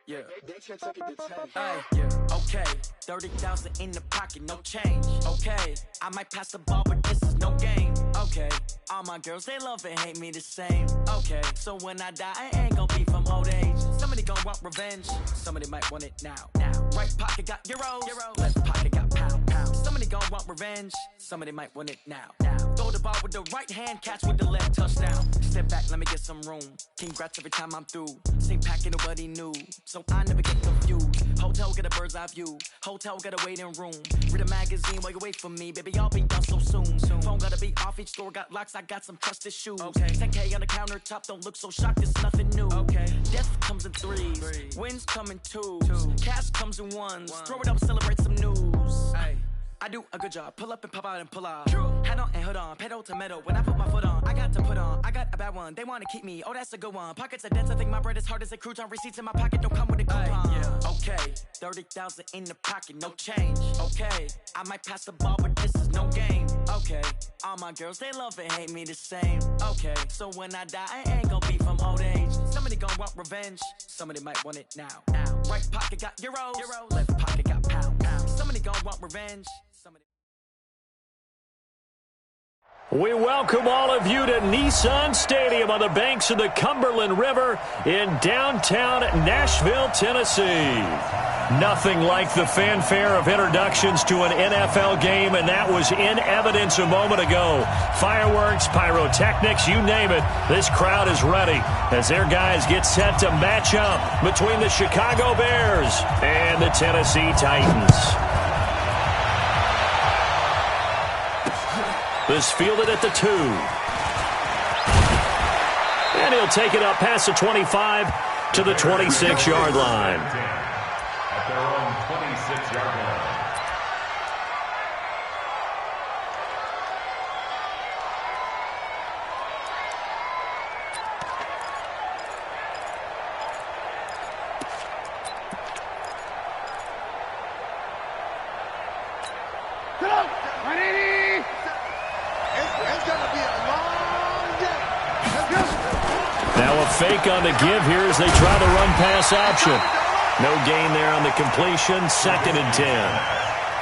Yeah. Yeah. Okay. 30,000 in the pocket, no change. Okay. I might pass the ball, but this is no game. Okay. All my girls, they love and hate me the same. Okay. So when I die, I ain't gonna be from old age. Somebody gonna want revenge. Somebody might want it now. Right pocket got euros. Left pocket got pound. Somebody gonna want revenge. Somebody might want it now. Throw the ball with the right hand, catch with the left, touchdown. Step back, let me get some room. Congrats every time I'm through. Same packing, nobody knew. So I never get confused. Hotel get a bird's eye view. Hotel got a waiting room. Read a magazine while you wait for me. Baby, I'll be done so soon. Phone gotta be off, each store got locks. I got some trusted shoes. Okay. 10K on the countertop, don't look so shocked, it's nothing new. Okay. Death comes in threes. Wins come in twos. Cash comes in ones. Throw it up, celebrate some news. Ay. I do a good job. Pull up and pop out and pull out. Hat on and hood on. Pedal to metal. When I put my foot on, I got to put on. I got a bad one. They want to keep me. Oh, that's a good one. Pockets are dense. I think my bread is hard as a crouton. Receipts in my pocket don't come with a coupon. Yeah. Okay. 30,000 in the pocket. No change. Okay. I might pass the ball, but this is no game. Okay. All my girls, they love and hate me the same. Okay. So when I die, I ain't gonna be from old age. Somebody gonna want revenge. Somebody might want it now. Right pocket got euros. Left pocket got pound. Somebody gonna want revenge. We welcome all of you to Nissan Stadium on the banks of the Cumberland River in downtown Nashville, Tennessee. Nothing like the fanfare of introductions to an NFL game, and that was in evidence a moment ago. Fireworks, pyrotechnics, you name it. This crowd is ready as their guys get set to match up between the Chicago Bears and the Tennessee Titans. This fielded at the 2. And he'll take it up past the 25 to the 26-yard line. At their own 26-yard line. Fake on the give here as they try the run-pass option. No gain there on the completion. 2nd and 10.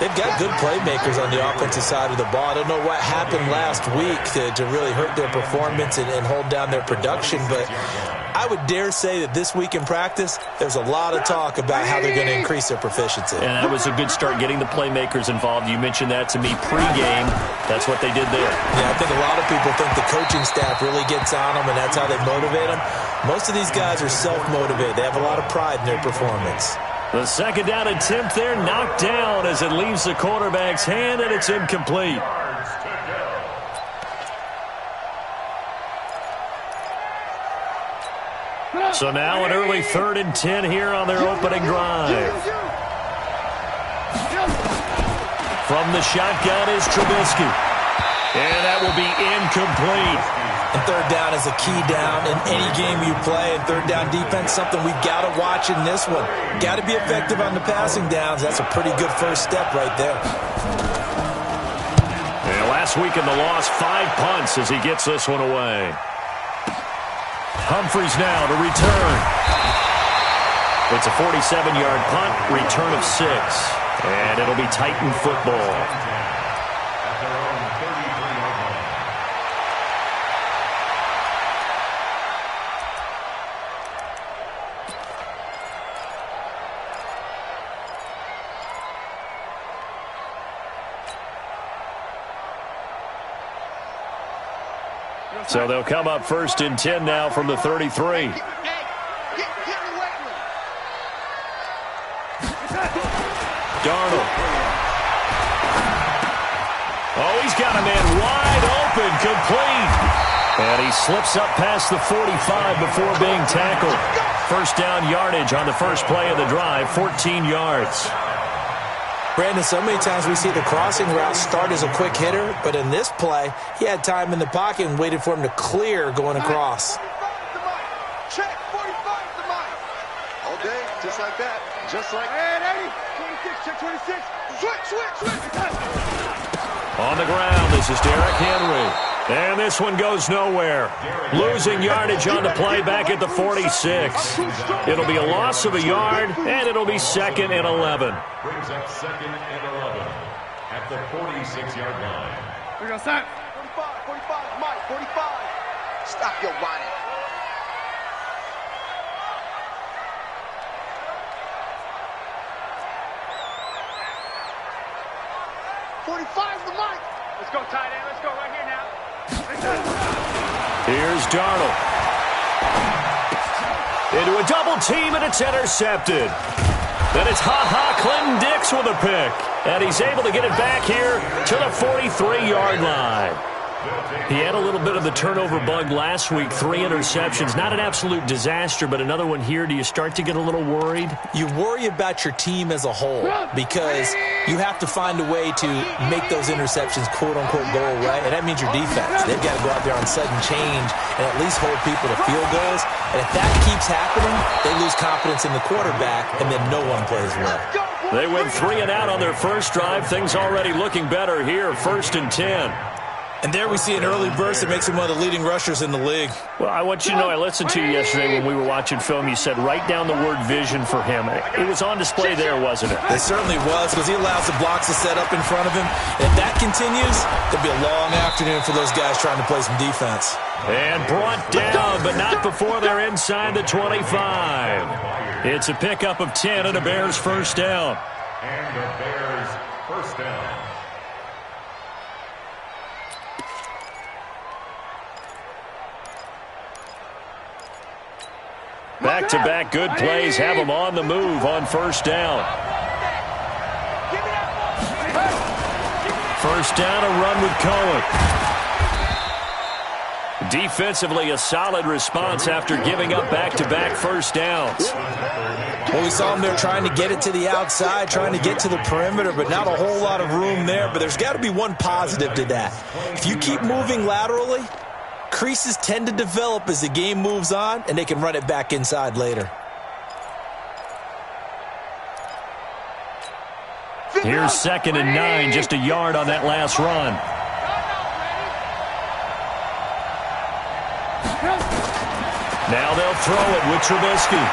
They've got good playmakers on the offensive side of the ball. I don't know what happened last week to really hurt their performance and hold down their production, but I would dare say that this week in practice, there's a lot of talk about how they're going to increase their proficiency. And that was a good start, getting the playmakers involved. You mentioned that to me pregame. That's what they did there. Yeah, I think a lot of people think the coaching staff really gets on them, and that's how they motivate them. Most of these guys are self-motivated. They have a lot of pride in their performance. The 2nd down attempt there knocked down as it leaves the quarterback's hand, and it's incomplete. So now an early 3rd and 10 here on their opening drive. From the shotgun is Trubisky. And that will be incomplete. And 3rd down is a key down in any game you play. And 3rd down defense, something we've got to watch in this one. Got to be effective on the passing downs. That's a pretty good first step right there. And last week in the loss, 5 punts as he gets this one away. Humphreys now to return. It's a 47-yard punt, return of 6. And it'll be Titan football. So they'll come up 1st and 10 now from the 33. Darnold. Oh, he's got a man wide open, complete. And he slips up past the 45 before being tackled. 1st down yardage on the first play of the drive, 14 yards. Brandon, so many times we see the crossing route start as a quick hitter, but in this play, he had time in the pocket and waited for him to clear going across. Check, 45 to Mike. All day, just like that. Just like, hey, 26, check 26. Switch. On the ground, this is Derrick Henry. And this one goes nowhere. Losing yardage on the play back at the 46. It'll be a loss of a yard, and it'll be 2nd and 11. Brings up 2nd and 11 at the 46-yard line. We go, set. 45, 45, Mike, 45. Stop your whining. 45's the mic. Let's go, tight end. Let's go right here now. Here's Darnold. Into a double team, and it's intercepted. Then it's Clinton Dix with a pick. And he's able to get it back here to the 43-yard line. He had a little bit of the turnover bug last week, 3 interceptions. Not an absolute disaster, but another one here. Do you start to get a little worried? You worry about your team as a whole because you have to find a way to make those interceptions, quote-unquote, go away, and that means your defense. They've got to go out there on sudden change and at least hold people to field goals. And if that keeps happening, they lose confidence in the quarterback, and then no one plays well. They went 3 and out on their first drive. Things already looking better here, 1st and 10. And there we see an early burst that makes him one of the leading rushers in the league. Well, I want you to know, I listened to you yesterday when we were watching film. You said write down the word vision for him. It was on display there, wasn't it? It certainly was, because he allows the blocks to set up in front of him. And if that continues, it'll be a long afternoon for those guys trying to play some defense. And brought down, but not before they're inside the 25. It's a pickup of 10 and a Bears first down. And the Bears first down. Back-to-back good plays have them on the move on first down. First down, a run with Cohen. Defensively, a solid response after giving up back-to-back first downs. Well, we saw them there trying to get it to the outside, trying to get to the perimeter, but not a whole lot of room there. But there's got to be one positive to that. If you keep moving laterally, creases tend to develop as the game moves on, and they can run it back inside later. Here's 2nd and 9, just a yard on that last run. Now they'll throw it with Trubisky.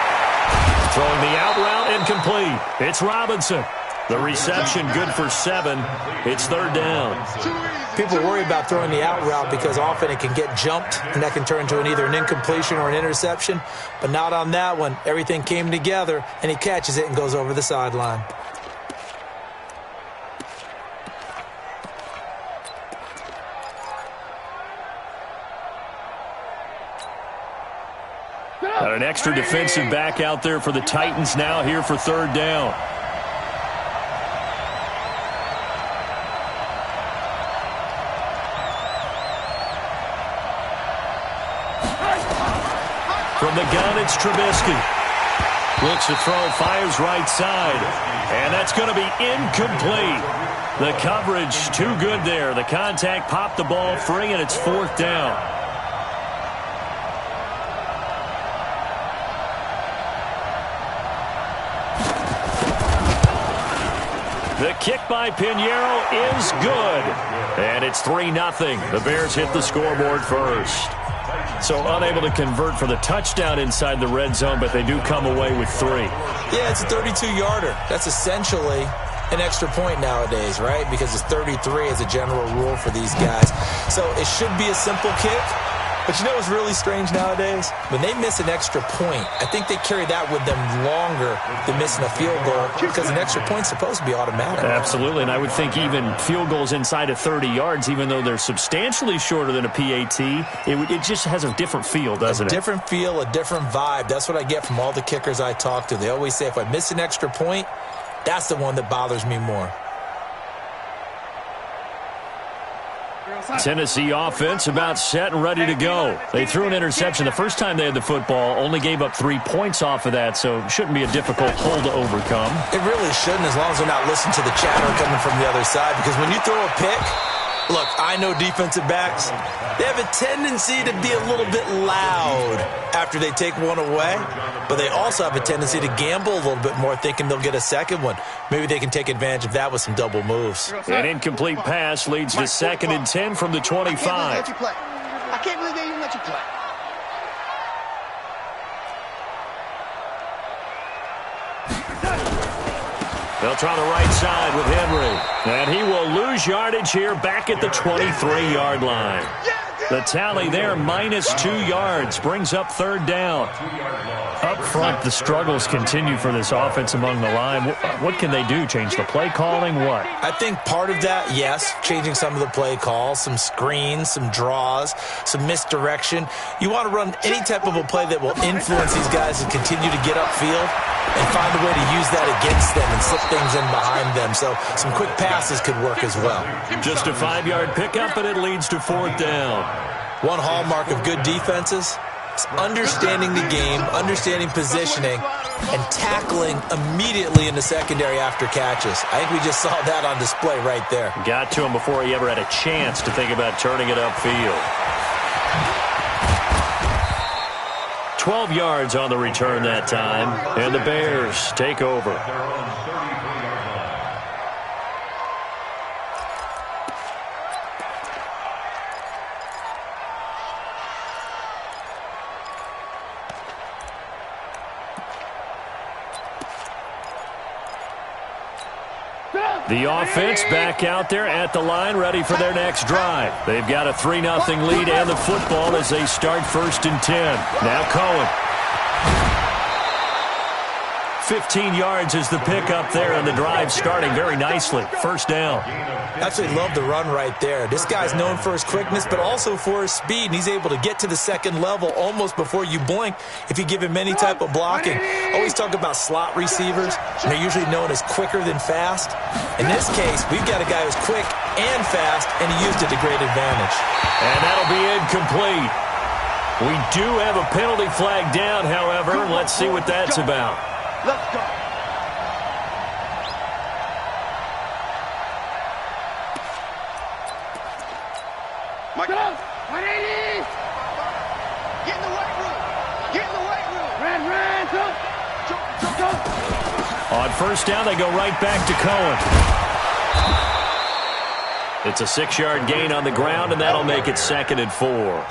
Throwing the out route incomplete. It's Robinson. The reception good for 7. It's 3rd down. People worry about throwing the out route because often it can get jumped, and that can turn into either an incompletion or an interception. But not on that one. Everything came together, and he catches it and goes over the sideline. Got an extra defensive back out there for the Titans now here for 3rd down. From the gun, it's Trubisky. Looks to throw, fires right side. And that's going to be incomplete. The coverage too good there. The contact popped the ball free, and it's 4th down. The kick by Pinheiro is good. And it's 3-0. The Bears hit the scoreboard first. So unable to convert for the touchdown inside the red zone, but they do come away with 3. Yeah, it's a 32-yarder. That's essentially an extra point nowadays, right? Because it's 33 as a general rule for these guys. So it should be a simple kick. But you know what's really strange nowadays? When they miss an extra point, I think they carry that with them longer than missing a field goal because an extra point's supposed to be automatic. Absolutely, and I would think even field goals inside of 30 yards, even though they're substantially shorter than a PAT, it just has a different feel, doesn't it? A different feel, a different vibe. That's what I get from all the kickers I talk to. They always say if I miss an extra point, that's the one that bothers me more. Tennessee offense about set and ready to go. They threw an interception the first time they had the football, only gave up 3 points off of that, so it shouldn't be a difficult hole to overcome. It really shouldn't, as long as they're not listening to the chatter coming from the other side, because when you throw a pick, Look, I know defensive backs, they have a tendency to be a little bit loud after they take one away, but they also have a tendency to gamble a little bit more, thinking they'll get a second one. Maybe they can take advantage of that with some double moves. An incomplete pass leads to 2nd and 10 from the 25. I can't believe they even let you play. They'll try the right side with Henry. And he will lose yardage here back at the 23-yard line. The tally there, -2 yards, brings up 3rd down. Up front, the struggles continue for this offense among the line. What can they do? Change the play calling? What? I think part of that, yes, changing some of the play calls, some screens, some draws, some misdirection. You want to run any type of a play that will influence these guys to continue to get upfield and find a way to use that against them and slip things in behind them. So some quick passes could work as well. Just a 5-yard pickup, and it leads to 4th down. One hallmark of good defenses is understanding the game, understanding positioning, and tackling immediately in the secondary after catches. I think we just saw that on display right there. Got to him before he ever had a chance to think about turning it upfield. 12 yards on the return that time, and the Bears take over. The offense back out there at the line, ready for their next drive. They've got a 3-0 lead and the football as they start 1st and 10. Now Cohen. 15 yards is the pickup there, and the drive starting very nicely. 1st down. Absolutely love the run right there. This guy's known for his quickness, but also for his speed, and he's able to get to the 2nd level almost before you blink if you give him any type of blocking. Always talk about slot receivers, and they're usually known as quicker than fast. In this case, we've got a guy who's quick and fast, and he used it to great advantage. And that'll be incomplete. We do have a penalty flag down, however. Let's see what that's about. Let's go. Mike. Get in the weight room. Get in the weight room. Run, jump. On 1st down, they go right back to Cohen. It's a 6-yard gain on the ground, and that'll make it 2nd and 4.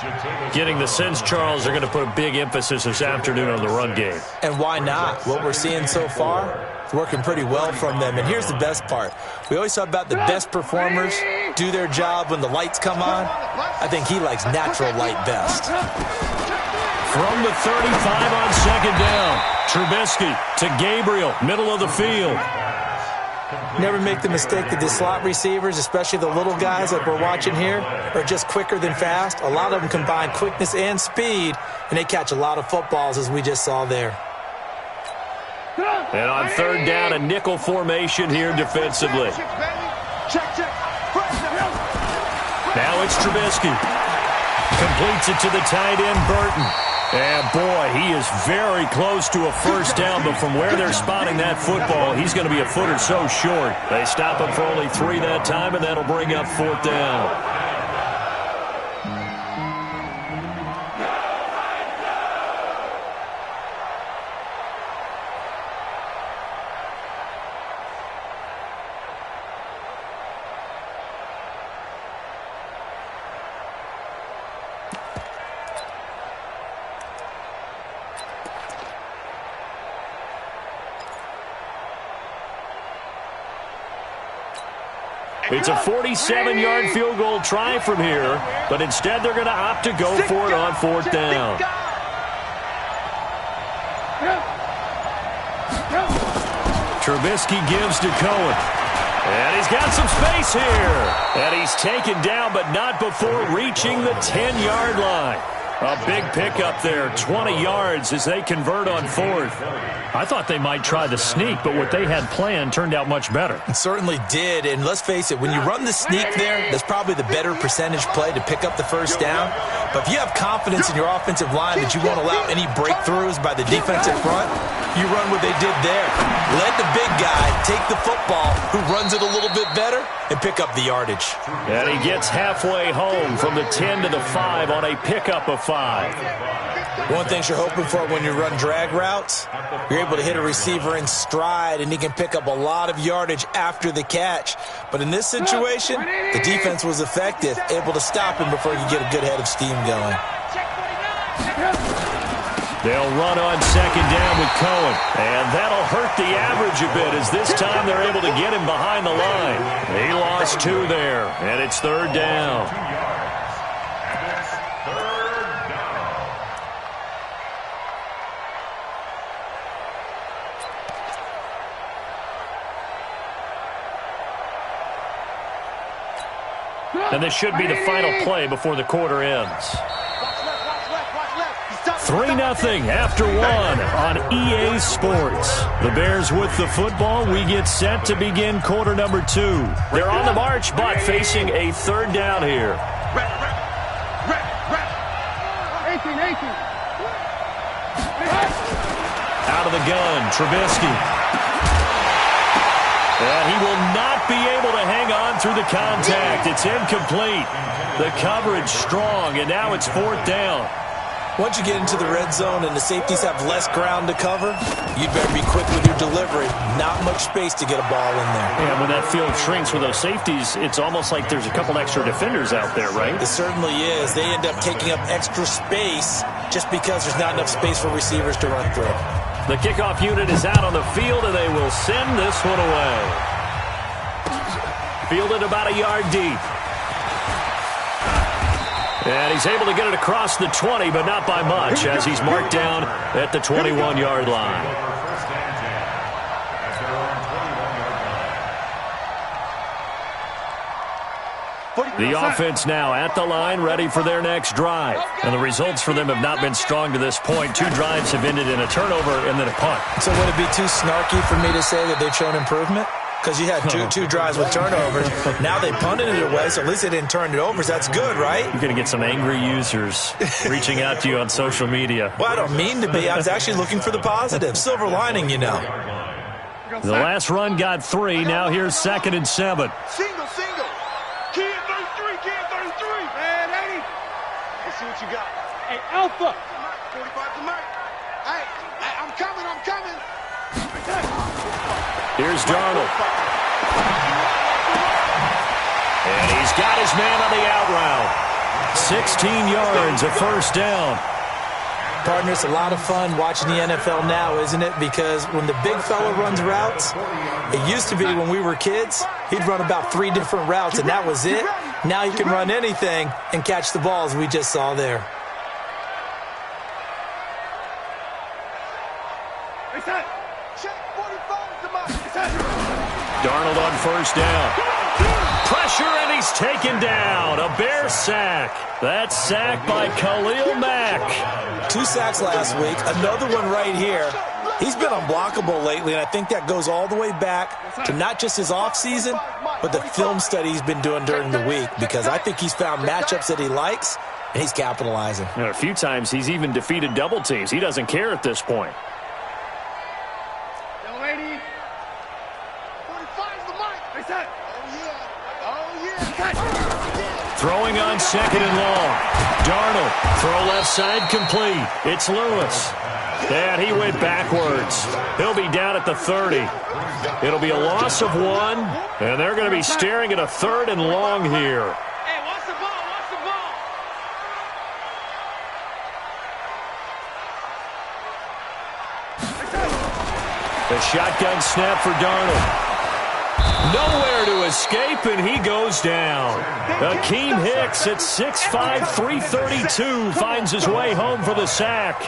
Getting the sense, Charles, they're going to put a big emphasis this afternoon on the run game. And why not? What we're seeing so far is working pretty well from them. And here's the best part. We always talk about the best performers do their job when the lights come on. I think he likes natural light best. From the 35 on 2nd down, Trubisky to Gabriel, middle of the field. Never make the mistake that the slot receivers, especially the little guys like we're watching here, are just quicker than fast. A lot of them combine quickness and speed, and they catch a lot of footballs, as we just saw there. And on 3rd down, a nickel formation here defensively. Now it's Trubisky. Completes it to the tight end, Burton. And, boy, he is very close to a 1st down, but from where they're spotting that football, he's going to be a foot or so short. They stop him for only 3 that time, and that'll bring up 4th down. It's a 47-yard field goal try from here, but instead they're going to opt to go for it on 4th down. Trubisky gives to Cohen. And he's got some space here. And he's taken down, but not before reaching the 10-yard line. A big pickup there, 20 yards as they convert on 4th. I thought they might try the sneak, but what they had planned turned out much better. It certainly did, and let's face it, when you run the sneak there, that's probably the better percentage play to pick up the 1st down. But if you have confidence in your offensive line that you won't allow any breakthroughs by the defensive front, You run what they did there. Let the big guy take the football, who runs it a little bit better, and pick up the yardage. And he gets halfway home from the 10 to the 5 on a pickup of 5. One thing you're hoping for when you run drag routes, you're able to hit a receiver in stride, and he can pick up a lot of yardage after the catch. But in this situation, the defense was effective, able to stop him before he could get a good head of steam going. They'll run on second down with Cohen. And that'll hurt the average a bit, as this time they're able to get him behind the line. He lost 2 there, and it's third down. And this should be the final play before the quarter ends. 3-0 after 1 on EA Sports. The Bears with the football. We get set to begin quarter number 2. They're on the march, but facing a third down here. Out of the gun, Trubisky. And he will not be able to hang on through the contact. It's incomplete. The coverage strong, and now it's fourth down. Once you get into the red zone and the safeties have less ground to cover, you'd better be quick with your delivery. Not much space to get a ball in there. And when that field shrinks with those safeties, it's almost like there's a couple extra defenders out there, right? It certainly is. They end up taking up extra space just because there's not enough space for receivers to run through. The kickoff unit is out on the field, and they will send this one away. Fielded about a yard deep. And he's able to get it across the 20, but not by much, as he's marked down at the 21-yard line. The offense now at the line, ready for their next drive. And the results for them have not been strong to this point. 2 drives have ended in a turnover and then a punt. So would it be too snarky for me to say that they've shown improvement? Because you had two drives with turnovers. Now they punted it away, so at least they didn't turn it over. So that's good, right? You're going to get some angry users reaching out to you on social media. Well, I don't mean to be. I was actually looking for the positive. Silver lining, you know. The last run got 3. Now here's 2nd and 7. Single. Key in 33, man, 80. Let's see what you got. Hey, Alpha. 45 to Mike. Hey, I'm coming. Here's Darnold. And he's got his man on the out route. 16 yards, a first down. Partner, it's a lot of fun watching the NFL now, isn't it? Because when the big fella runs routes, it used to be when we were kids, he'd run about 3 different routes, and that was it. Now he can run anything and catch the balls we just saw there. Darnold on first down. Pressure, and he's taken down. A Bear sack. That's sacked by Khalil Mack. 2 sacks last week, another one right here. He's been unblockable lately, and I think that goes all the way back to not just his offseason, but the film study he's been doing during the week, because I think he's found matchups that he likes, and he's capitalizing. A few times he's even defeated double teams. He doesn't care at this point. Throwing on 2nd and long. Darnold, throw left side complete. It's Lewis. And he went backwards. He'll be down at the 30. It'll be a loss of 1, and they're going to be staring at a 3rd and long here. Hey, watch the ball. The shotgun snap for Darnold. Nowhere to escape, and he goes down. Akeem Hicks at 6'5", 332 finds his way home for the sack.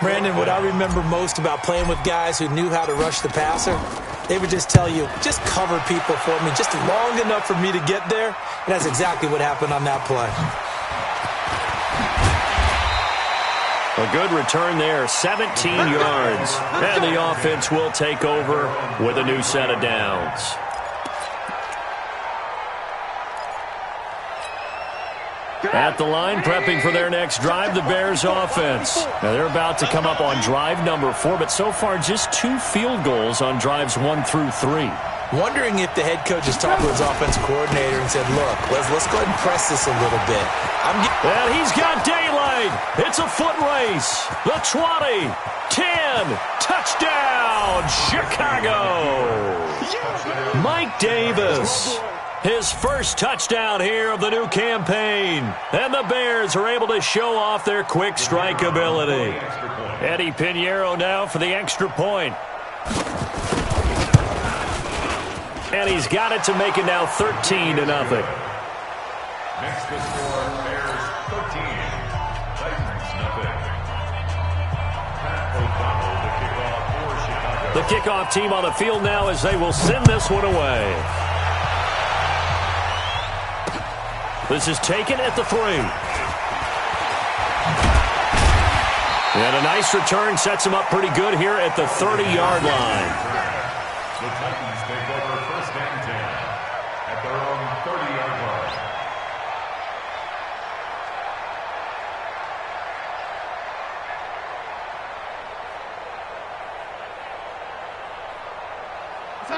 Brandon, what I remember most about playing with guys who knew how to rush the passer, they would just tell you, just cover people for me, just long enough for me to get there. And that's exactly what happened on that play. A good return there, 17 yards. And the offense will take over with a new set of downs. At the line, prepping for their next drive, the Bears offense. Now they're about to come up on drive number 4, but so far just 2 field goals on drives 1 through 3. Wondering if the head coach has talked to his offensive coordinator and said, look, let's go ahead and press this a little bit. And he's got daylight. It's a foot race. The 20, 10, touchdown, Chicago. Mike Davis, his first touchdown here of the new campaign. And the Bears are able to show off their quick strike ability. Eddie Pinheiro now for the extra point. And he's got it to make it now 13-0. Next to score, Bears 13, Titans nothing. Pat O'Donnell, the kickoff for Chicago. The kickoff team on the field now as they will send this one away. This is taken at the 3. And a nice return sets him up pretty good here at the 30-yard line. The Titans take over first and 10 at their own 30-yard line.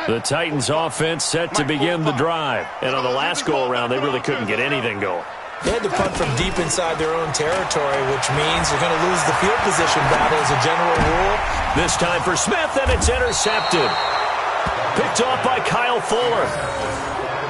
The Titans offense set to begin the drive. And on the last go-around, they really couldn't get anything going. They had to punt from deep inside their own territory, which means they're going to lose the field position battle as a general rule. This time for Smith, and it's intercepted. Picked off by Kyle Fuller.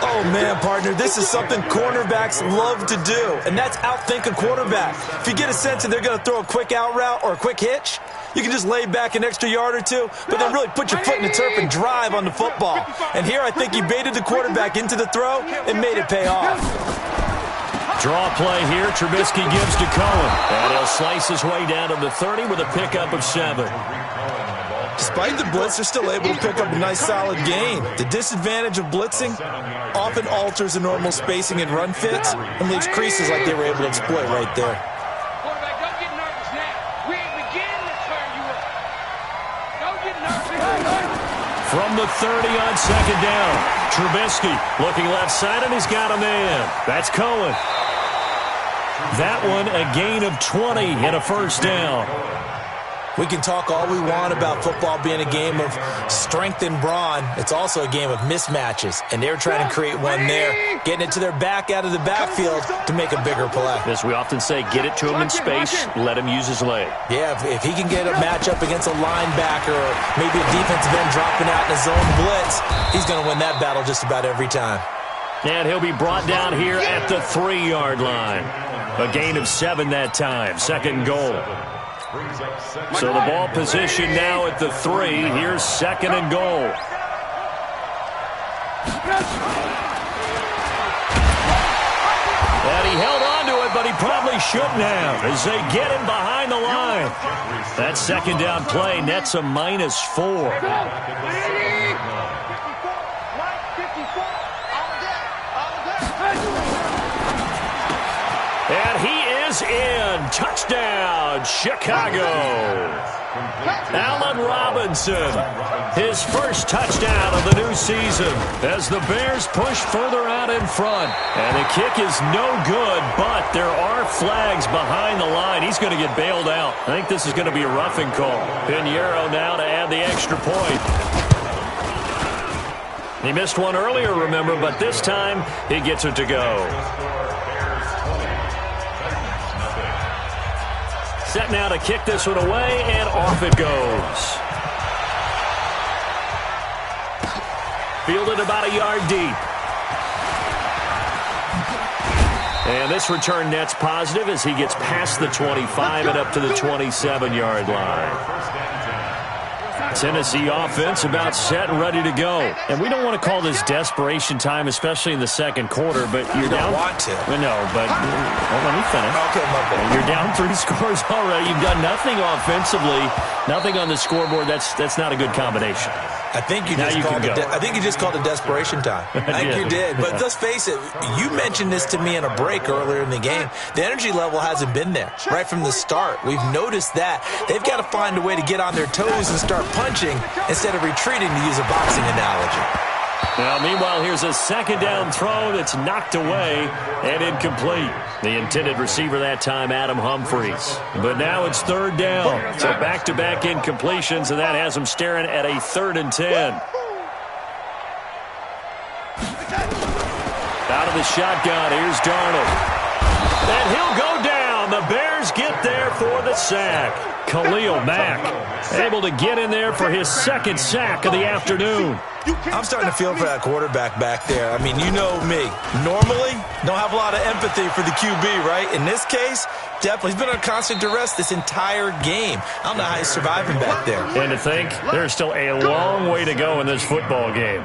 Oh, man, partner, this is something cornerbacks love to do, and that's outthink a quarterback. If you get a sense that they're going to throw a quick out route or a quick hitch, you can just lay back an extra yard or two, but then really put your foot in the turf and drive on the football. And here I think he baited the quarterback into the throw and made it pay off. Draw play here. Trubisky gives to Cohen. And he'll slice his way down to the 30 with a pickup of 7. Despite the blitz, they're still able to pick up a nice, solid gain. The disadvantage of blitzing often alters the normal spacing and run fits and leaves creases like they were able to exploit right there. Quarterback, don't get nervous now. We ain't beginning to turn you up. Don't get nervous. From the 30 on second down. Trubisky looking left side, and he's got a man. That's Cohen. That one a gain of 20 and a first down. We can talk all we want about football being a game of strength and brawn. It's also a game of mismatches, and they're trying to create one there, getting it to their back out of the backfield to make a bigger play. As we often say, get it to him in space, let him use his leg. Yeah, if he can get a matchup against a linebacker or maybe a defensive end dropping out in a zone blitz, he's going to win that battle just about every time. And he'll be brought down here at the 3-yard line. A gain of 7 that time, second goal. So the ball position now at the 3. Here's second and goal. And he held on to it, but he probably shouldn't have as they get him behind the line. That second down play nets a -4. And he is in. Touchdown, Chicago. Allen Robinson, his first touchdown of the new season as the Bears push further out in front. And the kick is no good, but there are flags behind the line. He's going to get bailed out. I think this is going to be a roughing call. Pinheiro now to add the extra point. He missed one earlier, remember, but this time he gets it to go. Set now to kick this one away, and off it goes. Fielded about a yard deep. And this return net's positive as he gets past the 25 and up to the 27-yard line. Tennessee offense about set and ready to go. And we don't want to call this desperation time, especially in the second quarter, but you're down. You don't want to. No, but let me finish. Okay, my bad. You're down 3 scores already. You've done nothing offensively, nothing on the scoreboard. That's not a good combination. I think you just called it desperation time. I think you did. But let's face it, you mentioned this to me in a break earlier in the game. The energy level hasn't been there right from the start. We've noticed that. They've got to find a way to get on their toes and start punching instead of retreating, to use a boxing analogy. Now, meanwhile, here's a second down throw that's knocked away and incomplete. The intended receiver that time, Adam Humphries. But now it's third down. So back-to-back incompletions, and that has him staring at a 3rd and 10. Out of the shotgun, here's Darnold. And he'll go down. The Bears get there for the sack. Khalil Mack able to get in there for his 2nd sack of the afternoon. I'm starting to feel for that quarterback back there. I mean, you know me. Normally, don't have a lot of empathy for the QB, right? In this case, definitely. He's been on constant duress this entire game. I don't know how he's surviving back there. And to think, there's still a long way to go in this football game.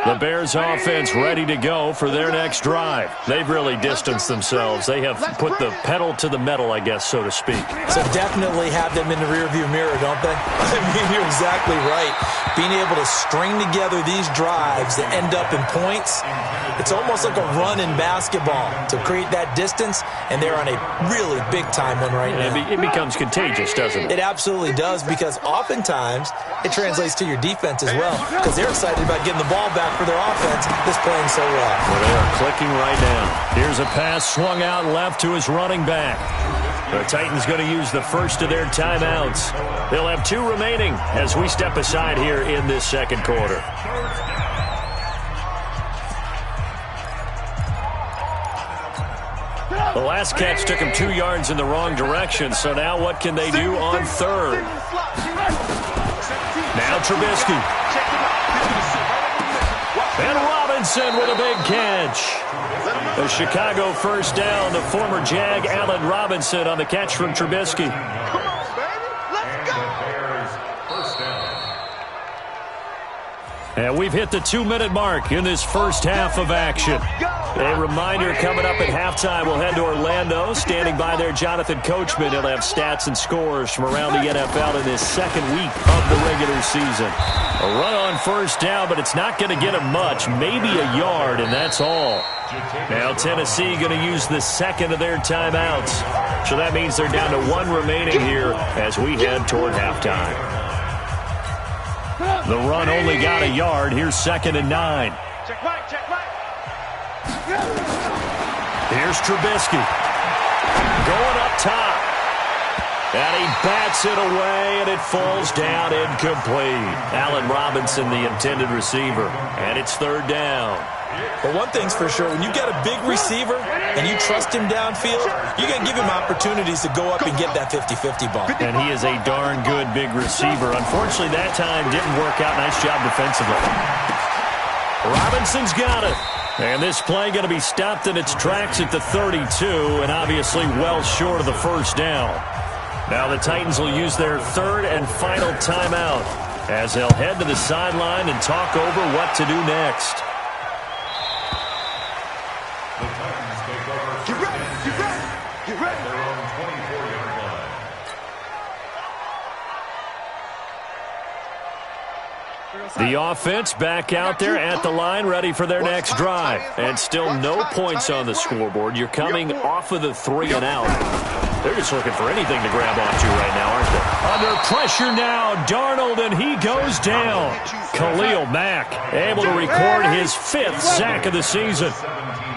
The Bears offense ready to go for their next drive. They've really distanced themselves. They have put the pedal to the metal, I guess, so to speak. So definitely have them in the rearview mirror, don't they? I mean, you're exactly right. Being able to string together these drives that end up in points, it's almost like a run in basketball to create that distance, and they're on a really big-time one right now. It becomes contagious, doesn't it? It absolutely does, because oftentimes it translates to your defense as well, because they're excited about getting the ball back for their offense that's playing so well. Well, they are clicking right now. Here's a pass swung out left to his running back. The Titans going to use the first of their timeouts. They'll have 2 remaining as we step aside here in this second quarter. The last catch took him 2 yards in the wrong direction, so now what can they do on 3rd? Now Trubisky. And Robinson with a big catch. The Chicago first down, the former Jag Allen Robinson on the catch from Trubisky. Come on, baby. Let's go. And we've hit the 2-minute mark in this first half of action. A reminder coming up at halftime, we'll head to Orlando. Standing by there, Jonathan Coachman. He'll have stats and scores from around the NFL in this second week of the regular season. A run on first down, but it's not going to get him much. Maybe a yard, and that's all. Now Tennessee going to use the second of their timeouts. So that means they're down to 1 remaining here as we head toward halftime. The run only got a yard. Here's 2nd and 9. Check right, check right. Here's Trubisky. Going up top. And he bats it away, and it falls down incomplete. Allen Robinson, the intended receiver. And it's 3rd down. But one thing's for sure, when you got a big receiver and you trust him downfield, you're going to give him opportunities to go up and get that 50-50 ball. And he is a darn good big receiver. Unfortunately, that time didn't work out. Nice job defensively. Robinson's got it. And this play going to be stopped in its tracks at the 32, and obviously well short of the first down. Now the Titans will use their 3rd and final timeout as they'll head to the sideline and talk over what to do next. The Titans take over first and 10 at their own 24-yard line. The offense back out there at the line, ready for their next drive. And still no points on the scoreboard. You're coming off of the 3 and out. They're just looking for anything to grab onto right now, aren't they? Under pressure now, Darnold, and he goes down. Khalil Mack able to record his 5th sack of the season.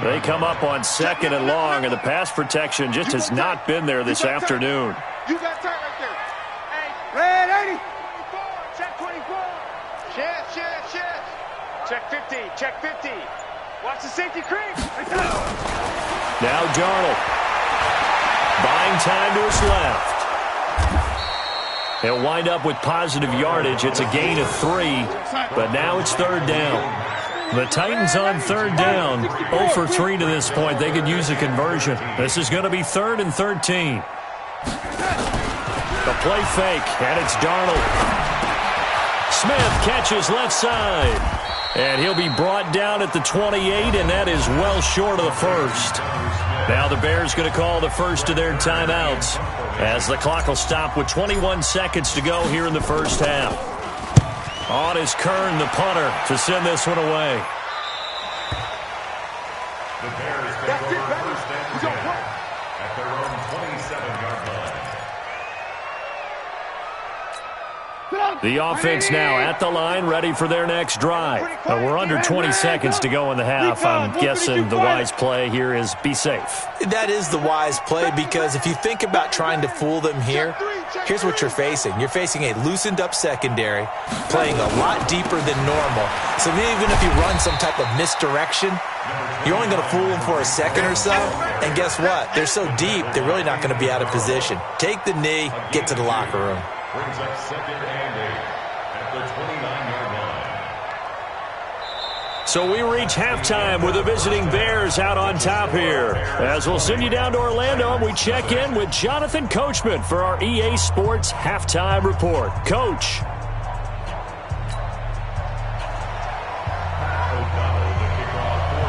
They come up on 2nd and long, and the pass protection just has not been there this afternoon. You got time right there. Hey, red 80. Check 24. Check. Check 50. Check 50. Watch the safety creep. Now Darnold. Buying time to his left. He'll wind up with positive yardage. It's a gain of 3, but now it's 3rd down. The Titans on 3rd down, 0 for 3 to this point. They could use a conversion. This is going to be 3rd and 13. The play fake, and it's Darnold. Smith catches left side. And he'll be brought down at the 28, and that is well short of the first. Now the Bears going to call the first of their timeouts as the clock will stop with 21 seconds to go here in the first half. On is Kern, the punter, to send this one away. The Bears take over first and 10 at their own The offense now at the line, ready for their next drive. We're under 20 seconds to go in the half. I'm guessing the wise play here is be safe. That is the wise play, because if you think about trying to fool them here, here's what you're facing. You're facing a loosened up secondary, playing a lot deeper than normal. So even if you run some type of misdirection, you're only going to fool them for a second or so. And guess what? They're so deep, they're really not going to be out of position. Take the knee, get to the locker room. Brings up 2nd and 8 at the 29-yard line. So we reach halftime with the visiting Bears out on top here. As we'll send you down to Orlando, we check in with Jonathan Coachman for our EA Sports Halftime Report. Coach.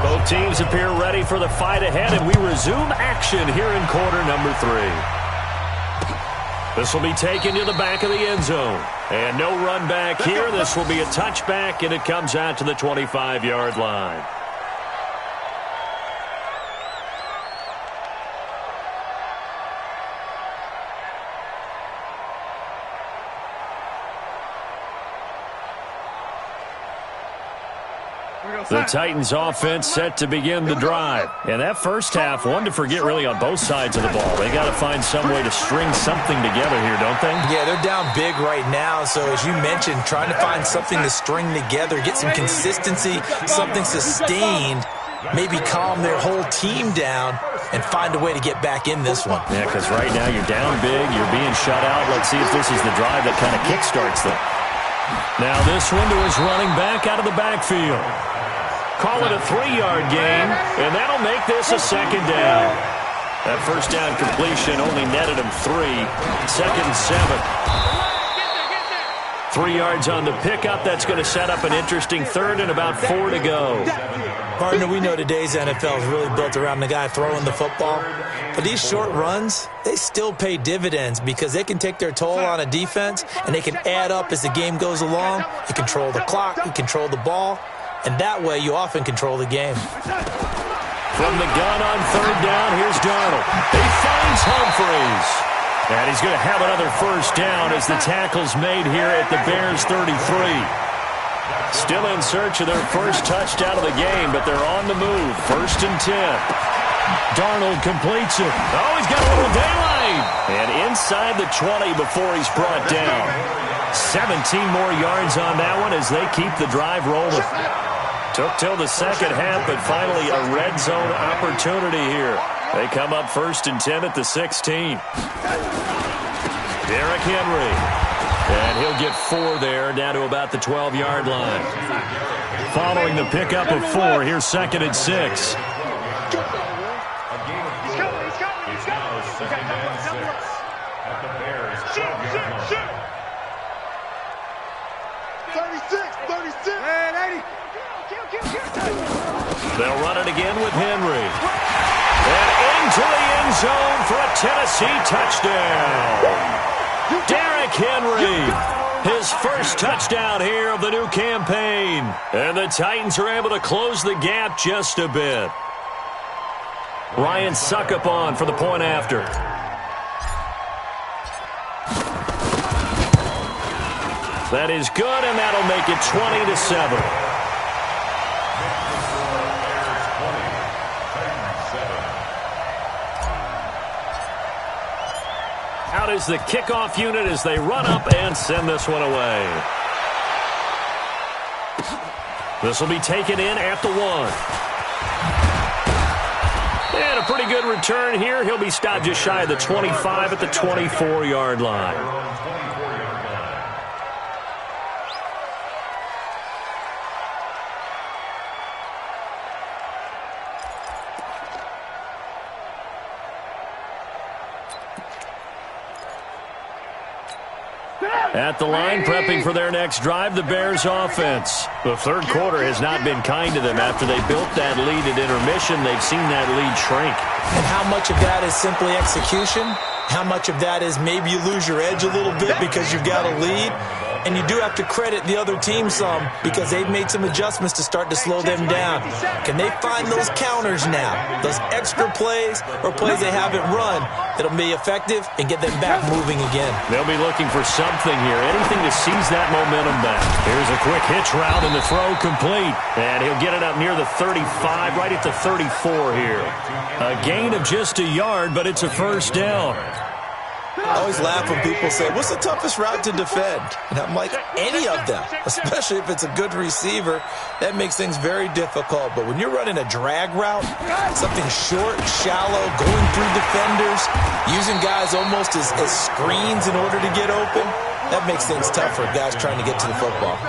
Both teams appear ready for the fight ahead, and we resume action here in quarter number 3. This will be taken to the back of the end zone. And no run back here. This will be a touchback, and it comes out to the 25-yard line. The Titans offense set to begin the drive. And that first half, one to forget really on both sides of the ball. They got to find some way to string something together here, don't they? Yeah, they're down big right now. So as you mentioned, trying to find something to string together, get some consistency, something sustained, maybe calm their whole team down and find a way to get back in this one. Yeah, because right now you're down big, you're being shut out. Let's see if this is the drive that kind of kickstarts them. Now this one to his running back out of the backfield. Call it a 3-yard gain, and that'll make this a 2nd down. That first down completion only netted him 3. 2nd and 7. 3 yards on the pickup. That's going to set up an interesting 3rd and about 4 to go. Partner, we know today's NFL is really built around the guy throwing the football. But these short runs, they still pay dividends because they can take their toll on a defense, and they can add up as the game goes along. You control the clock, you control the ball. And that way, you often control the game. From the gun on 3rd down, here's Darnold. He finds Humphries. And he's going to have another first down as the tackle's made here at the Bears 33. Still in search of their first touchdown of the game, but they're on the move. 1st and 10. Darnold completes it. Oh, he's got a little daylight. And inside the 20 before he's brought down. 17 more yards on that one as they keep the drive rolling. Took till the second half, but finally a red zone opportunity here. They come up 1st and 10 at the 16. Derrick Henry. And he'll get 4 there, down to about the 12-yard line. Following the pickup of 4, here's 2nd and 6. They'll run it again with Henry. And into the end zone for a Tennessee touchdown. Derrick Henry, his first touchdown here of the new campaign. And the Titans are able to close the gap just a bit. Ryan Suckup on for the point after. That is good, and that'll make it 20-7. Out is the kickoff unit as they run up and send this one away. This will be taken in at the 1. And a pretty good return here. He'll be stopped just shy of the 25 at the 24-yard line. At the line, prepping for their next drive, the Bears offense. The third quarter has not been kind to them. After they built that lead at intermission, they've seen that lead shrink. And how much of that is simply execution? How much of that is maybe you lose your edge a little bit because you've got a lead? And you do have to credit the other team some because they've made some adjustments to start to slow them down. Can they find those counters now, those extra plays or plays they haven't run that'll be effective and get them back moving again? They'll be looking for something here, anything to seize that momentum back. Here's a quick hitch route and the throw complete. And he'll get it up near the 35, right at the 34 here. A gain of just a yard, but it's a first down. I always laugh when people say, what's the toughest route to defend? And I'm like, any of them, especially if it's a good receiver. That makes things very difficult. But when you're running a drag route, something short, shallow, going through defenders, using guys almost as screens in order to get open, that makes things tough for guys trying to get to the football.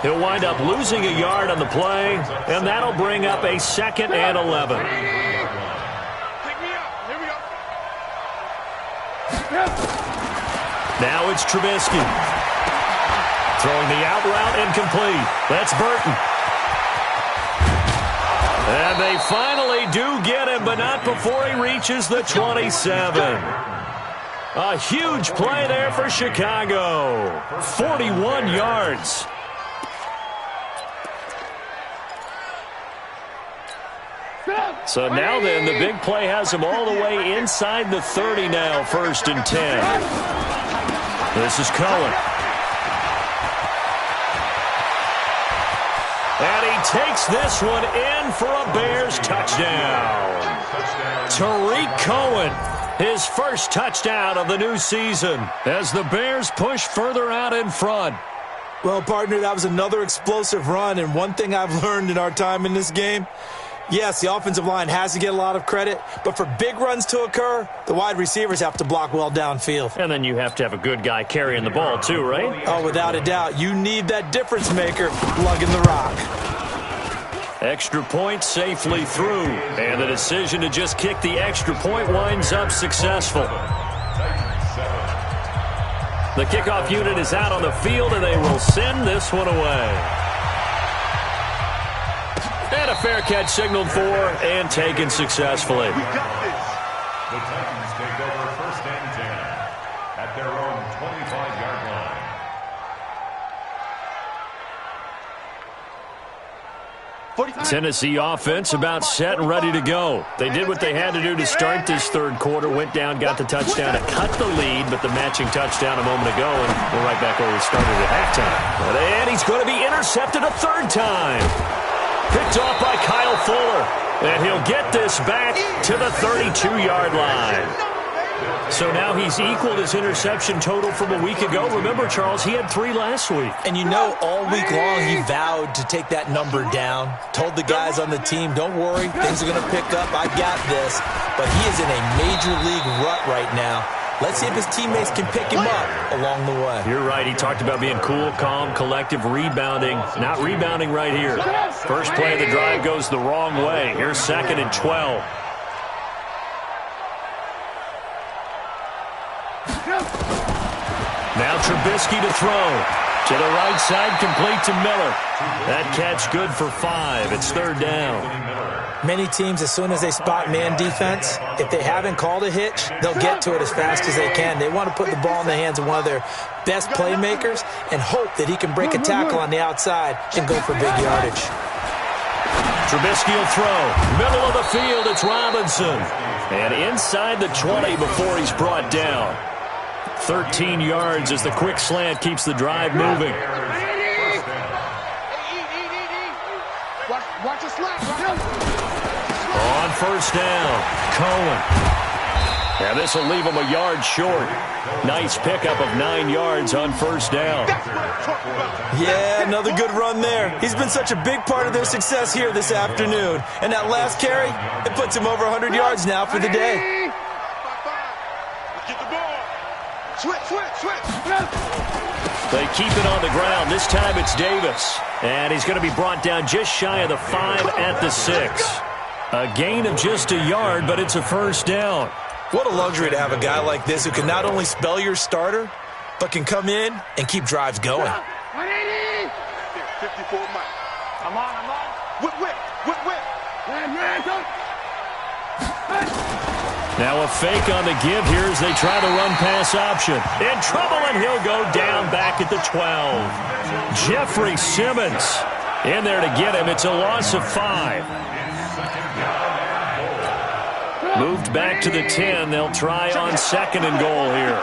He'll wind up losing a yard on the play, and that'll bring up a 2nd and 11. Now it's Trubisky. Throwing the out route incomplete. That's Burton. And they finally do get him, but not before he reaches the 27. A huge play there for Chicago. 41 yards. So now then, the big play has him all the way inside the 30 now, 1st and 10. This is Cohen. And he takes this one in for a Bears touchdown. Tariq Cohen, his first touchdown of the new season as the Bears push further out in front. Well, partner, that was another explosive run, and one thing I've learned in our time in this game, yes, the offensive line has to get a lot of credit, but for big runs to occur, the wide receivers have to block well downfield. And then you have to have a good guy carrying the ball too, right? Oh, without a doubt. You need that difference maker lugging the rock. Extra point safely through, and the decision to just kick the extra point winds up successful. The kickoff unit is out on the field, and they will send this one away. And a fair catch signaled for and taken successfully. The Titans take over 1st and 10 at their own 25-yard line. Tennessee offense about set and ready to go. They did what they had to do to start this 3rd quarter, went down, got the touchdown to cut the lead, but the matching touchdown a moment ago, and we're right back where we started at halftime. And he's going to be intercepted a 3rd time. Picked off by Kyle Fuller. And he'll get this back to the 32-yard line. So now he's equaled his interception total from a week ago. Remember, Charles, he had 3 last week. And you know, all week long he vowed to take that number down. Told the guys on the team, don't worry, things are going to pick up. I got this. But he is in a major league rut right now. Let's see if his teammates can pick him up along the way. You're right. He talked about being cool, calm, collective, rebounding. Not rebounding right here. First play of the drive goes the wrong way. Here's 2nd and 12. Now Trubisky to throw. To the right side, complete to Miller. That catch good for 5. It's 3rd down. Many teams, as soon as they spot man defense, if they haven't called a hitch, they'll get to it as fast as they can. They want to put the ball in the hands of one of their best playmakers and hope that he can break a tackle on the outside and go for big yardage. Trubisky will throw. Middle of the field, it's Robinson. And inside the 20 before he's brought down. 13 yards as the quick slant keeps the drive moving. Watch the slap. On 1st down, Cohen. And this will leave him a yard short. Nice pickup of 9 yards on 1st down. Yeah, another good run there. He's been such a big part of their success here this afternoon. And that last carry, it puts him over 100 yards now for the day. Get the ball. Switch. They keep it on the ground. This time it's Davis. And he's going to be brought down just shy of the 5 at the 6. A gain of just a yard, but it's a 1st down. What a luxury to have a guy like this who can not only spell your starter, but can come in and keep drives going. 54 Mike. I'm on. Whip. Now a fake on the give here as they try the run-pass option. In trouble, and he'll go down back at the 12. Jeffrey Simmons in there to get him. It's a loss of 5. Moved back to the 10. They'll try on 2nd and goal here.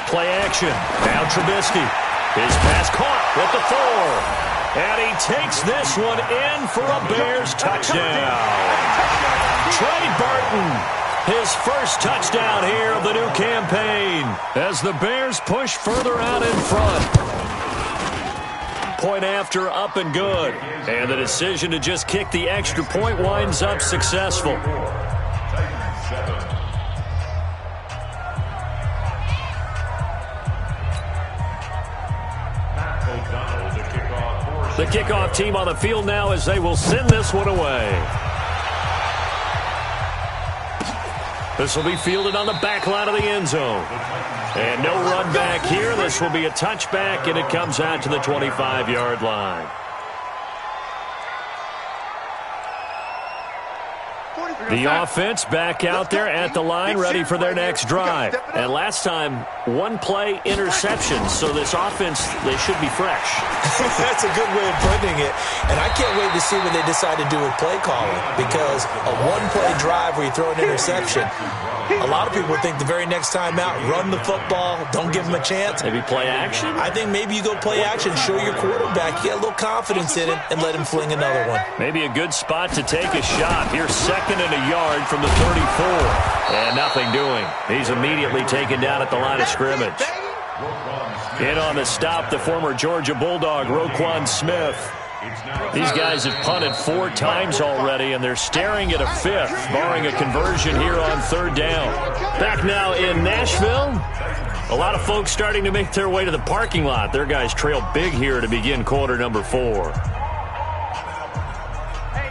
Play action. Now Trubisky. His pass caught with the 4. And he takes this one in for a Bears touchdown. Trey Burton, his first touchdown here of the new campaign, as the Bears push further out in front. Point after, up and good. And the decision to just kick the extra point winds up successful. The kickoff team on the field now as they will send this one away. This will be fielded on the back line of the end zone. And no run back here. This will be a touchback, and it comes out to the 25-yard line. The offense back out there at the line, ready for their next drive. And last time, 1-play interception. So this offense, they should be fresh. That's a good way of putting it. And I can't wait to see what they decide to do with play calling. Because a 1-play drive where you throw an interception, a lot of people think the very next time out, run the football, don't give them a chance. Maybe play action? I think maybe you go play action, show your quarterback, get a little confidence in him, and let him fling another one. Maybe a good spot to take a shot. Here's 2nd and a yard from the 34. And nothing doing. He's immediately taken down at the line of scrimmage. In on the stop, the former Georgia Bulldog, Roquan Smith. These guys have punted 4 times already, and they're staring at a 5th, barring a conversion here on 3rd down. Back now in Nashville. A lot of folks starting to make their way to the parking lot. Their guys trail big here to begin quarter number 4. Hey,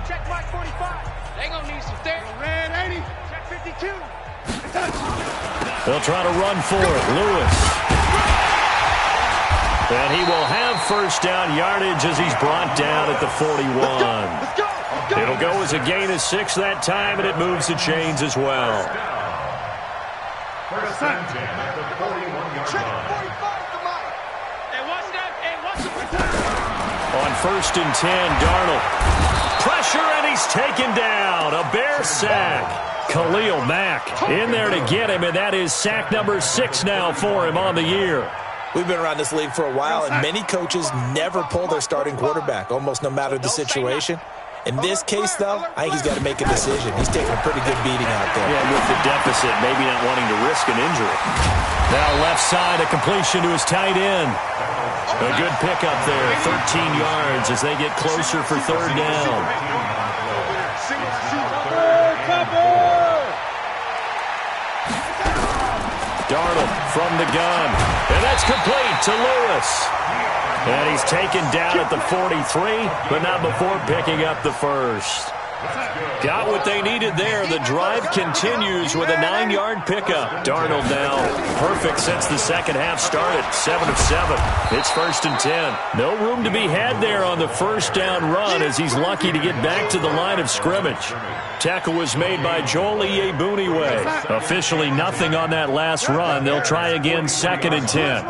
check Mike 45. They gonna need some stairs. Red 80. Check 52. They'll try to run for it. Lewis. And he will have 1st down yardage as he's brought down at the 41. It'll go as a gain of 6 that time, and it moves the chains as well. First and 10 at the 41-yard line. On 1st and 10, Darnold. Pressure, and he's taken down. A Bear sack. Khalil Mack in there to get him, and that is sack number 6 now for him on the year. We've been around this league for a while, and many coaches never pull their starting quarterback, almost no matter the situation. In this case, though, I think he's got to make a decision. He's taking a pretty good beating out there. Yeah, with the deficit, maybe not wanting to risk an injury. Now left side, a completion to his tight end. A good pickup there, 13 yards as they get closer for 3rd down. Darnold from the gun, and that's complete to Lewis. And he's taken down at the 43, but not before picking up the 1st. Got what they needed there. The drive continues with a 9-yard pickup. Darnold now perfect since the second half started. 7 of 7. It's 1st and 10. No room to be had there on the 1st down run as he's lucky to get back to the line of scrimmage. Tackle was made by Joel Iyiegbuniwe. Officially nothing on that last run. They'll try again 2nd and 10.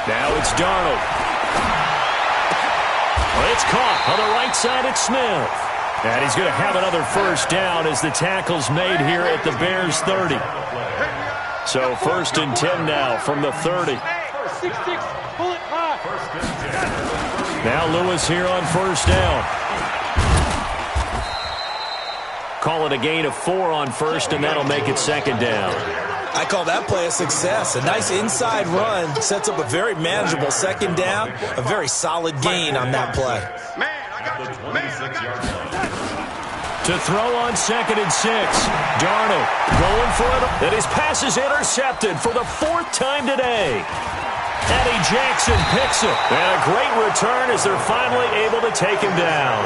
Now it's Darnold. It's caught on the right side at Smith. And he's going to have another 1st down as the tackle's made here at the Bears 30. So 1st and 10 now from the 30. Now Lewis here on 1st down. Call it a gain of 4 on 1st, and that'll make it 2nd down. I call that play a success. A nice inside run sets up a very manageable 2nd down. A very solid gain on that play. To throw on 2nd and 6. Darnold going for it. And his pass is intercepted for the 4th time today. Eddie Jackson picks it. And a great return as they're finally able to take him down.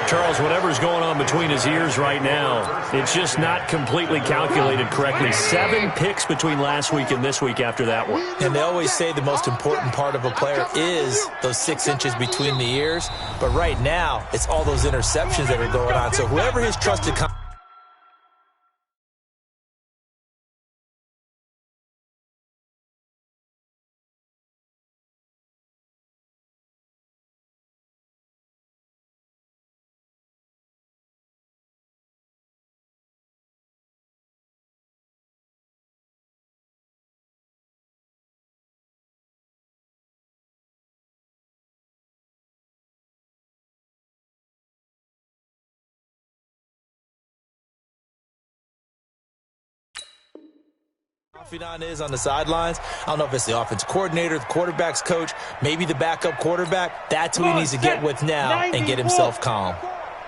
Charles, whatever's going on between his ears right now, it's just not completely calculated correctly. 7 picks between last week and this week after that one. And they always say the most important part of a player is those 6 inches between the ears. But right now, it's all those interceptions that are going on. So whoever his trusted confidant is on the sidelines. I don't know if it's the offensive coordinator, the quarterback's coach, maybe the backup quarterback. That's who he needs to get with now and get himself calm.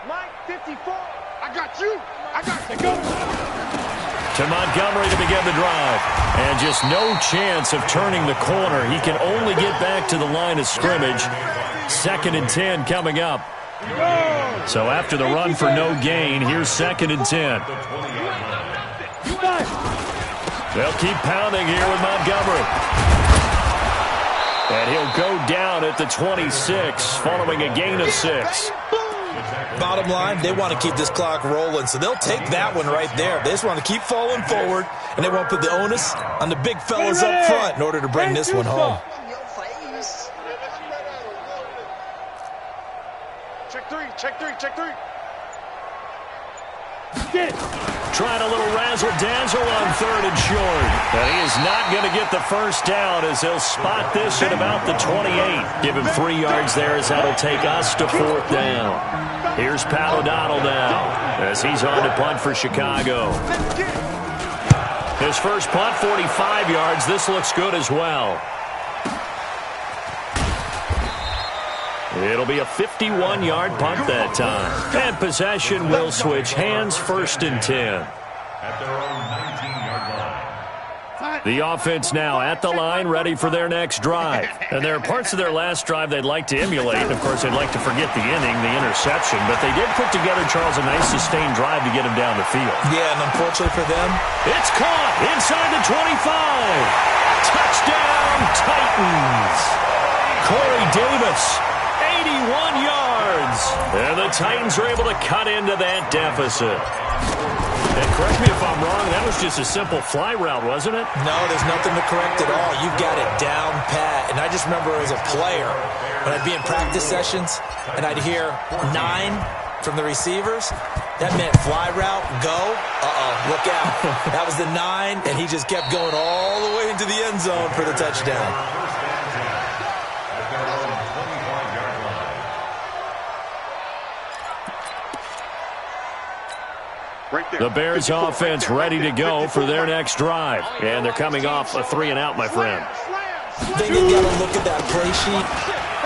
Mike 54. I got you. I got to go. To Montgomery to begin the drive. And just no chance of turning the corner. He can only get back to the line of scrimmage. 2nd and 10 coming up. So after the run for no gain, here's 2nd and 10. They'll keep pounding here with Montgomery. And he'll go down at the 26 following a gain of 6. Bottom line, they want to keep this clock rolling, so they'll take that one right there. They just want to keep falling forward, and they want to put the onus on the big fellas up front in order to bring this one home. Check 3, check 3, check 3. Get it. Trying a little razzle-dazzle on 3rd and short. And he is not going to get the first down as he'll spot this at about the 28. Give him 3 yards there as that'll take us to 4th down. Here's Pat O'Donnell now as he's on to punt for Chicago. His first punt, 45 yards. This looks good as well. It'll be a 51-yard punt that time. And possession will switch hands, 1st and 10. At their own 19-yard line. The offense now at the line, ready for their next drive. And there are parts of their last drive they'd like to emulate. Of course, they'd like to forget the inning, the interception. But they did put together, Charles, a nice sustained drive to get him down the field. Yeah, and unfortunately for them, it's caught inside the 25. Touchdown, Titans. Corey Davis. 81 yards. And the Titans are able to cut into that deficit. And correct me if I'm wrong, that was just a simple fly route, wasn't it? no, there's nothing to correct at all. You've got it down pat. And I just remember as a player, when I'd be in practice sessions and I'd hear 9 from the receivers, that meant fly route, go. Look out. That was the 9, and he just kept going all the way into the end zone for the touchdown. The Bears offense ready to go for their next drive. And they're coming off a 3-and-out, my friend. They got to look at that play sheet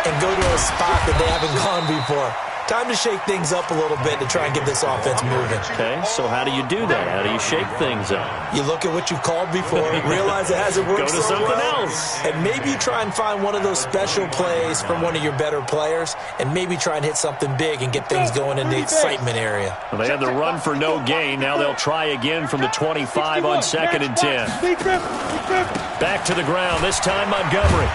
and go to a spot that they haven't gone before. Time to shake things up a little bit to try and get this offense moving. Okay, so how do you do that? How do you shake things up? You look at what you've called before, realize it hasn't worked Go to so something well, else. and maybe you try and find one of those special plays from one of your better players, and maybe try and hit something big and get things going in the excitement area. Well, they had the run for no gain. Now they'll try again from the 25 on 2nd and 10. Back to the ground, this time Montgomery.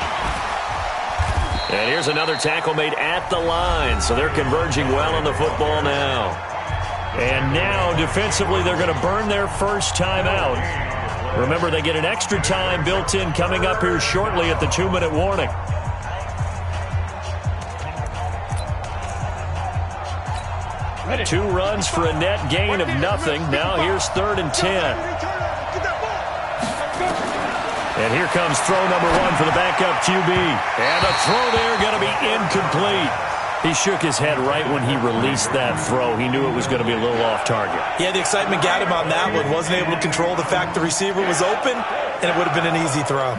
And here's another tackle made at the line, so they're converging well on the football now. And now, defensively, they're going to burn their first time out. Remember, they get an extra time built in coming up here shortly at the 2-minute warning. Two runs for a net gain of nothing. Now here's 3rd and 10. And here comes throw number 1 for the backup QB. And the throw there going to be incomplete. He shook his head right when he released that throw. He knew it was going to be a little off target. Yeah, the excitement got him on that one. Wasn't able to control the fact the receiver was open, and it would have been an easy throw.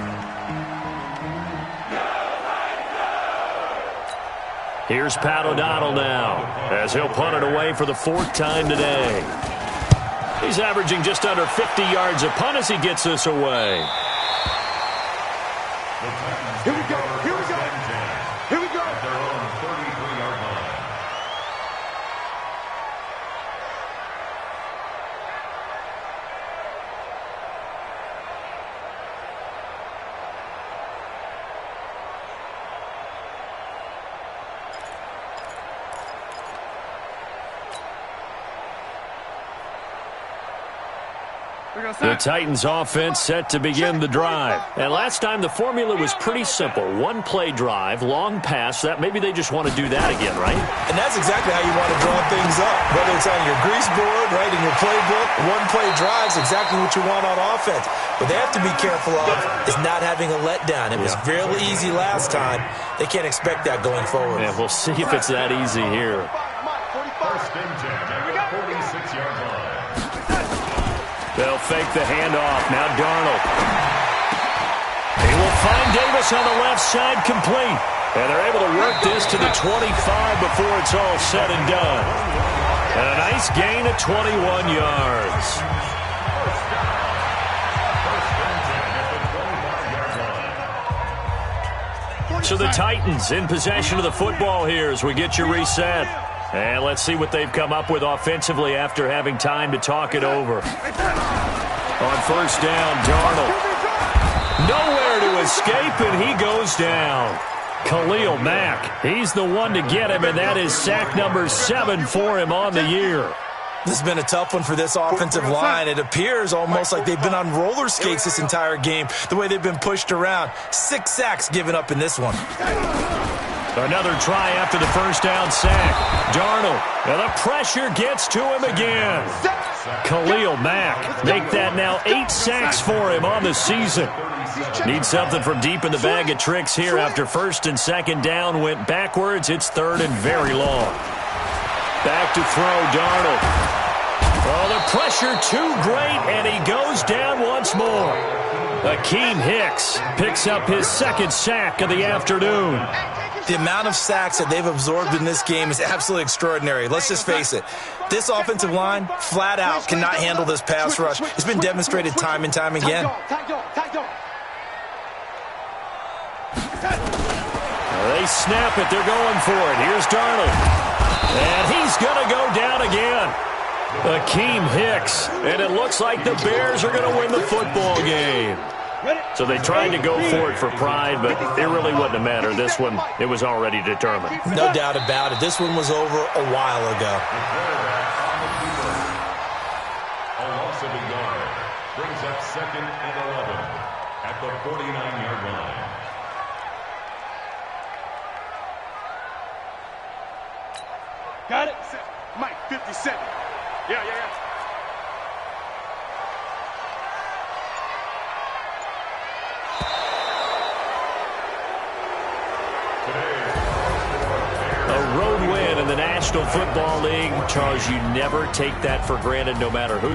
Here's Pat O'Donnell now, as he'll punt it away for the 4th time today. He's averaging just under 50 yards a punt as he gets this away. Here we go. Here we go. Here we go. At their own 33-yard line. The Titans offense set to begin the drive. And last time the formula was pretty simple. One play drive, long pass. That maybe they just want to do that again, right? And that's exactly how you want to draw things up. Whether it's on your grease board, right, in your playbook, one play drive is exactly what you want on offense. What they have to be careful of is not having a letdown. It was fairly easy last time. They can't expect that going forward. Yeah, we'll see if it's that easy here. First and 10 at the 46-yard line. They'll fake the handoff. Now Darnold. He will find Davis on the left side complete. And they're able to work this to the 25 before it's all said and done. And a nice gain of 21 yards. So the Titans in possession of the football here as we get you reset. And let's see what they've come up with offensively after having time to talk it over. On first down, Darnold. Nowhere to escape, and he goes down. Khalil Mack, he's the one to get him, and that is sack number 7 for him on the year. This has been a tough one for this offensive line. It appears almost like they've been on roller skates this entire game, the way they've been pushed around. 6 sacks given up in this one. Another try after the first down sack. Darnold, and the pressure gets to him again. Khalil Mack, make that now 8 sacks for him on the season. Need something from deep in the bag of tricks here after first and second down went backwards. It's third and very long. Back to throw, Darnold. Oh, the pressure too great, and he goes down once more. Akeem Hicks picks up his second sack of the afternoon. The amount of sacks that they've absorbed in this game is absolutely extraordinary. Let's just face it. This offensive line, flat out, cannot handle this pass rush. It's been demonstrated time and time again. They snap it. They're going for it. Here's Darnold. And he's going to go down again. Akeem Hicks. And it looks like the Bears are going to win the football game. So they tried to go for it for pride, but it really wouldn't have mattered. This one, it was already determined. No doubt about it. This one was over a while ago. A loss of a yard brings up second and 11 at the 49-yard line. Got it? Mike, 57. Yeah. A road win in the National Football League. Charles, you never take that for granted no matter who.